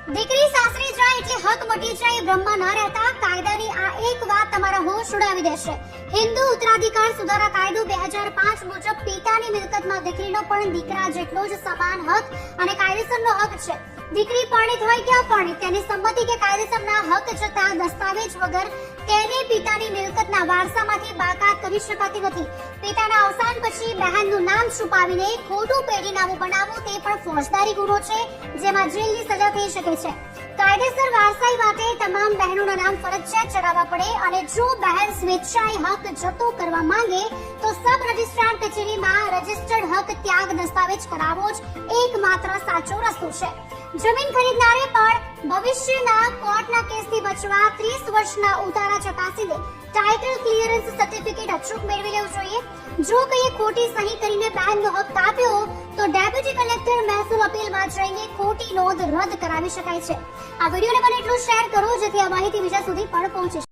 દીકરી સાસરે જાય એટલે હક મટી જાય બ્રહ્મા ના રહેતા કાયદાની આ એક વાત તમારા હોશ ઉડાવી દેશે. હિન્દુ ઉત્તરાધિકાર સુધારા કાયદો 2005 મુજબ પિતાની મિલકતમાં દીકરીનો પણ દીકરા જેટલો જ સમાન હક અને કાયદેસરનો હક છે. દીકરી પરણિત હોય કે અપરણિત તેની સંમતિ કે કાયદેસરના હક જતા દસ્તાવેજ વગર તેને પિતાની મિલકતના વારસામાંથી બાકાત કરી શકાતી નથી. પિતાના અવસાન પછી બહેનનું નામ છુપાવીને ખોટું પેઢીનામું બનાવવું તે પણ ફોજદારી ગુનો છે, જેમાં જેલની સજા થઈ શકે છે. કાયદેસર વારસાઈ માટે તમામ બહેનોના નામ ફરજિયાત ચડાવવા પડે અને જો બહેન સ્વેચ્છાએ હક જતો કરવા માંગે તો સબ રજિસ્ટ્રાર કચેરીમાં રજિસ્ટર્ડ હક ત્યાગ દસ્તાવેજ કરાવવો જ એકમાત્ર સાચો રસ્તો છે. જમીન ખરીદનારે પણ ભવિષ્યના કોર્ટના કેસથી બચવા 30 વર્ષના ઉતારા ચકાસીને ટાઇટલ ક્લિયરન્સ સર્ટિફિકેટ અચૂક મેળવી લેવું જોઈએ. જો કોઈએ ખોટી સહી કરીને બહેનનો હક કાપ્યો તો ડેપ્યુટી કલેક્ટર મહેસૂલ અપીલમાં જઈને ખોટી નોંધ રદ કરાવી શકાય છે. આ વિડીયોને બને એટલું શેર કરો જેથી આ માહિતી બીજા સુધી પણ પહોંચે.